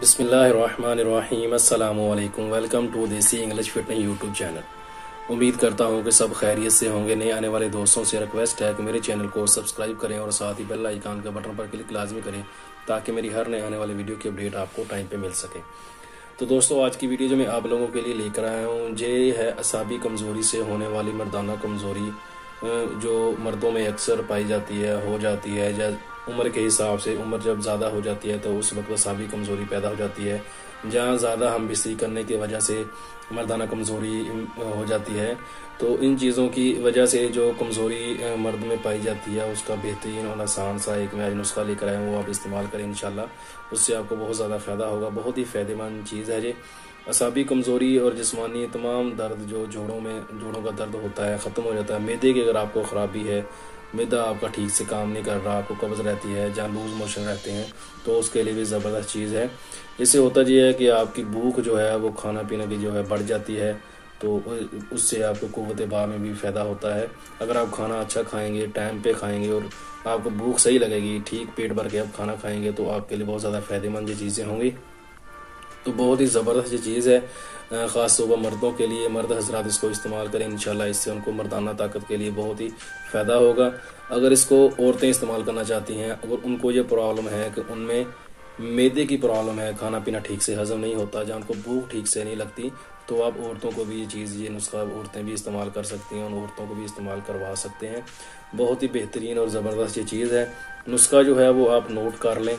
बिस्मिल्लाहिर्रहमानिर्रहीम अस्सलामुअलैकुम। Welcome to देसी इंग्लिश फिटनेस यूट्यूब चैनल। उम्मीद करता हूँ कि सब खैरियत से होंगे। नए आने वाले दोस्तों से रिक्वेस्ट है कि मेरे चैनल को सब्सक्राइब करें और साथ ही बेल आइकन के बटन पर क्लिक लाजमी करें ताकि मेरी हर नए आने वाली वीडियो की अपडेट आपको टाइम पे मिल सके। तो दोस्तों, आज की वीडियो जो मैं आप लोगों के लिए लेकर आया हूँ ये है असाबी कमज़ोरी से होने वाली मर्दाना कमज़ोरी, जो मर्दों में अक्सर पाई जाती है, हो जाती है। या उम्र के हिसाब से उम्र जब ज़्यादा हो जाती है तो उस वक्त असाबी कमज़ोरी पैदा हो जाती है। जहाँ ज़्यादा हम बिस्तरी करने की वजह से मर्दाना कमज़ोरी हो जाती है। तो इन चीज़ों की वजह से जो कमज़ोरी मर्द में पाई जाती है उसका बेहतरीन और आसान सा एक मैं नुस्खा लेकर आया हूँ, वो आप इस्तेमाल करें इंशाल्लाह। उससे आपको बहुत ज़्यादा फ़ायदा होगा। बहुत ही फ़ायदेमंद चीज़ है ये। असाबी कमज़ोरी और जिस्मानी तमाम दर्द जो जोड़ों का दर्द होता है ख़त्म हो जाता है। मैदे की अगर आपको ख़राबी है, मैदा आपका ठीक से काम नहीं कर रहा, आपको कब्ज़ रहती है, जहाँ लूज़ मोशन रहते हैं, तो उसके लिए भी ज़बरदस्त चीज़ है। इससे होता ये है कि आपकी भूख जो है वो खाना पीने की जो है बढ़ जाती है, तो उससे आपको क़ुव्वत बाह में भी फ़ायदा होता है। अगर आप खाना अच्छा खाएंगे, टाइम पे खाएंगे और आपको भूख सही लगेगी, ठीक पेट भर के आप खाना खाएंगे, तो आपके लिए बहुत ज़्यादा फ़ायदेमंद ये चीज़ें होंगी। तो बहुत ही ज़बरदस्त ये चीज़ है, ख़ास तौर पर मर्दों के लिए। मर्द हजरात इसको इस्तेमाल करें इंशाल्लाह, इससे उनको मर्दाना ताकत के लिए बहुत ही फ़ायदा होगा। अगर इसको औरतें इस्तेमाल करना चाहती हैं, अगर उनको ये प्रॉब्लम है कि उनमें मैदे की प्रॉब्लम है, खाना पीना ठीक से हज़म नहीं होता, जहाँ उनको भूख ठीक से नहीं लगती, तो आप औरतों को भी ये नुस्खा औरतें भी इस्तेमाल कर सकती हैं, उन औरतों को भी इस्तेमाल करवा सकते हैं। बहुत ही बेहतरीन और ज़बरदस्त ये चीज़ है। नुस्खा जो है वो आप नोट कर लें।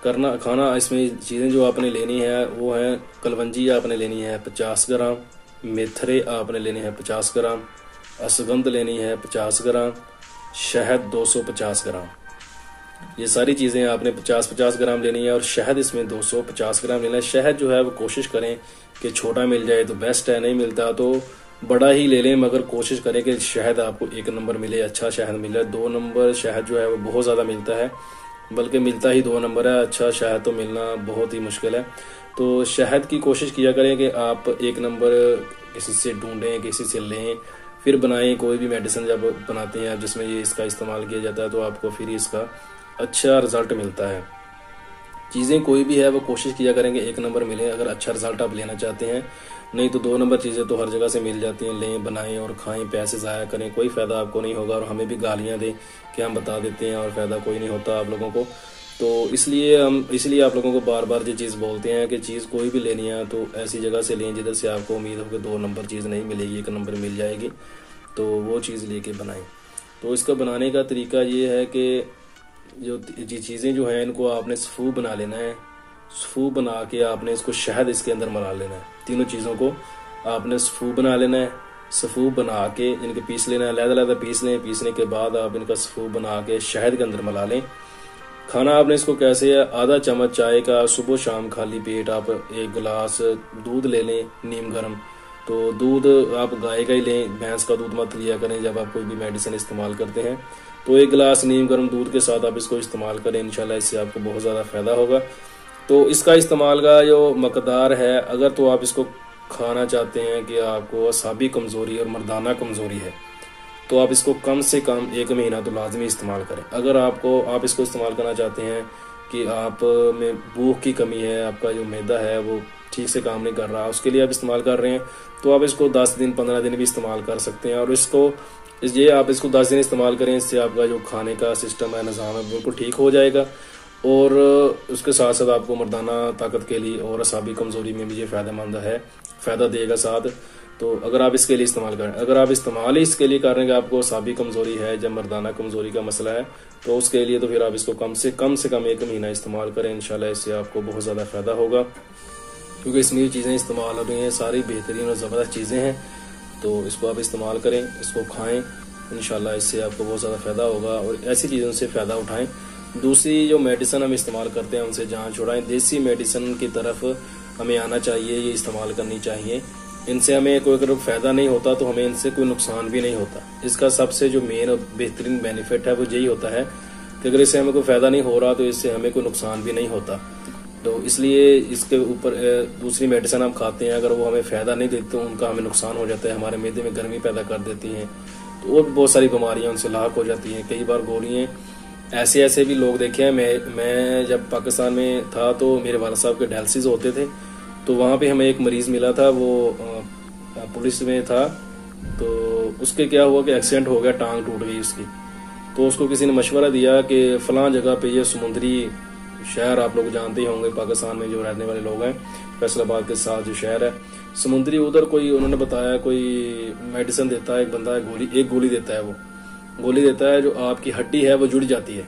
खाना इसमें चीज़ें जो आपने लेनी है वो है कलवंजी आपने लेनी है 50 ग्राम, मेथरे आपने लेने हैं 50 ग्राम, असगंध लेनी है 50 ग्राम, शहद 250 ग्राम। ये सारी चीज़ें आपने 50-50 ग्राम लेनी है और शहद इसमें 250 ग्राम लेना है। शहद जो है वो कोशिश करें कि छोटा मिल जाए तो बेस्ट है, नहीं मिलता तो बड़ा ही ले लें, मगर कोशिश करें कि शहद आपको 1 नंबर मिले, अच्छा शहद मिले। 2 नंबर शहद जो है वो बहुत ज़्यादा मिलता है, बल्कि मिलता ही 2 नंबर है। अच्छा शहद तो मिलना बहुत ही मुश्किल है। तो शहद की कोशिश किया करें कि आप 1 नंबर किसी से ढूंढें, किसी से लें, फिर बनाएं। कोई भी मेडिसिन जब बनाते हैं जिसमें ये इसका इस्तेमाल किया जाता है तो आपको फिर इसका अच्छा रिजल्ट मिलता है। चीज़ें कोई भी है वो कोशिश किया करेंगे 1 नंबर मिले अगर अच्छा रिजल्ट आप लेना चाहते हैं। नहीं तो 2 नंबर चीज़ें तो हर जगह से मिल जाती हैं। लें, बनाएं और खाएं, पैसे ज़ाया करें, कोई फ़ायदा आपको नहीं होगा और हमें भी गालियां दें कि हम बता देते हैं और फ़ायदा कोई नहीं होता आप लोगों को। तो इसलिए आप लोगों को बार बार ये चीज़ बोलते हैं कि चीज़ कोई भी लेनी है तो ऐसी जगह से लें जिधर से आपको उम्मीद हो कि 2 नंबर चीज़ नहीं मिलेगी, 1 नंबर मिल जाएगी, तो वो चीज़ लेके बनाएं। तो इसका बनाने का तरीका ये है कि जो चीज़ें जो हैं इनको आपने सफ़ू बना लेना है। सफ़ू बना के आपने इसको शहद इसके अंदर मिला लेना है। तीनों चीज़ों को आपने सफ़ू बना लेना है। सफ़ू बना के इनके पीस लेना है, अलग-अलग पीस लें। पीसने के बाद आप इनका सफ़ू बना के शहद के अंदर मिला लें। खाना आपने इसको कैसे है, आधा चम्मच चाय का सुबह शाम खाली पेट आप 1 गिलास दूध ले लें नीम गर्म। तो दूध आप गाय का ही लें, भैंस का दूध मत लिया करें जब आप कोई भी मेडिसिन इस्तेमाल करते हैं। तो 1 गिलास नीम गर्म दूध के साथ आप इसको इस्तेमाल करें इंशाल्लाह, इससे आपको बहुत ज़्यादा फ़ायदा होगा। तो इसका इस्तेमाल का जो मकदार है, अगर तो आप इसको खाना चाहते हैं कि आपको असाबी कमज़ोरी और मर्दाना कमज़ोरी है, तो आप इसको कम से कम 1 महीना तो लाजमी इस्तेमाल करें। अगर आप इसको इस्तेमाल करना चाहते हैं कि आप में भूख की कमी है, आपका जो मैदा है वो ठीक से काम नहीं कर रहा, उसके लिए आप इस्तेमाल कर रहे हैं, तो आप इसको 10 दिन 15 दिन भी इस्तेमाल कर सकते हैं। और आप इसको 10 दिन इस्तेमाल करें, इससे आपका जो खाने का सिस्टम है, निज़ाम है, बिल्कुल ठीक हो जाएगा। और उसके साथ साथ आपको मर्दाना ताकत के लिए और असाबी कमज़ोरी में भी ये फ़ायदेमंद है, फ़ायदा देगा साथ। तो अगर आप इसके लिए इस्तेमाल करें, अगर आप इस्तेमाल ही इसके लिए कर रहे हैं कि आपको असाबी कमज़ोरी है, जब मर्दाना कमज़ोरी का मसला है, तो उसके लिए तो फिर आप इसको कम से कम 1 महीना इस्तेमाल करें इंशाल्लाह। इससे आपको बहुत ज़्यादा फ़ायदा होगा, क्योंकि इसमें ये चीज़ें इस्तेमाल हो रही हैं, सारी बेहतरीन और ज़बरदस्त चीज़ें हैं। तो इसको आप इस्तेमाल करें, इसको खाएं इंशाल्लाह, इससे आपको बहुत ज़्यादा फ़ायदा होगा और ऐसी चीज़ों से फ़ायदा उठाएं। दूसरी जो मेडिसिन हम इस्तेमाल करते हैं उनसे जान छुड़ाएं। देसी मेडिसिन की तरफ हमें आना चाहिए, ये इस्तेमाल करनी चाहिए। इनसे हमें कोई अगर फ़ायदा नहीं होता तो हमें इनसे कोई नुकसान भी नहीं होता। इसका सबसे जो मेन और बेहतरीन बेनिफिट है वो यही होता है कि अगर इससे हमें कोई फ़ायदा नहीं हो रहा तो इससे हमें कोई नुकसान भी नहीं होता। तो इसलिए इसके ऊपर दूसरी मेडिसिन हम खाते हैं, अगर वो हमें फ़ायदा नहीं देती तो उनका हमें नुकसान हो जाता है, हमारे मैदे में गर्मी पैदा कर देती हैं, तो और बहुत सारी बीमारियां उनसे लाक हो जाती हैं। कई बार गोलियाँ ऐसे ऐसे भी लोग देखे हैं। मैं जब पाकिस्तान में था तो मेरे वाला साहब के डायलिसिस होते थे, तो वहाँ पे हमें एक मरीज मिला था, वो पुलिस में था। तो उसके क्या हुआ कि एक्सीडेंट हो गया, टांग टूट गई उसकी। तो उसको किसी ने मशवरा दिया कि फलां जगह पे ये समुद्री शहर, आप लोग जानते ही होंगे पाकिस्तान में जो रहने वाले लोग हैं, फैसलाबाद के साथ जो शहर है समुद्री, उधर कोई उन्होंने बताया कोई मेडिसिन देता है, एक बंदा है, एक गोली देता है, वो गोली देता है जो आपकी हड्डी है वो जुड़ जाती है।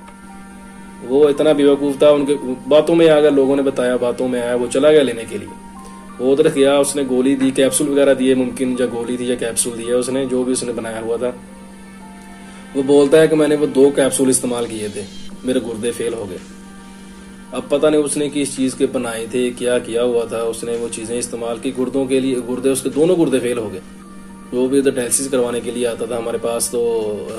वो इतना बेवकूफ था, उनके बातों में आ गया, लोगों ने बताया, बातों में आया, वो चला गया लेने के लिए। वो उधर गया, उसने गोली दी, कैप्सूल वगैरह दिए, मुमकिन या गोली थी या कैप्सूल दिया उसने, जो भी उसने बनाया हुआ था। वो बोलता है कि मैंने वो 2 कैप्सूल इस्तेमाल किए थे, मेरे गुर्दे फेल हो गए। अब पता नहीं उसने किस चीज के बनाए थे, क्या किया हुआ था, उसने वो चीजें इस्तेमाल की गुर्दों के लिए, गुर्दे उसके दोनों गुर्दे फेल हो गए। वो भी उधर डायलिसिस करवाने के लिए आता था हमारे पास, तो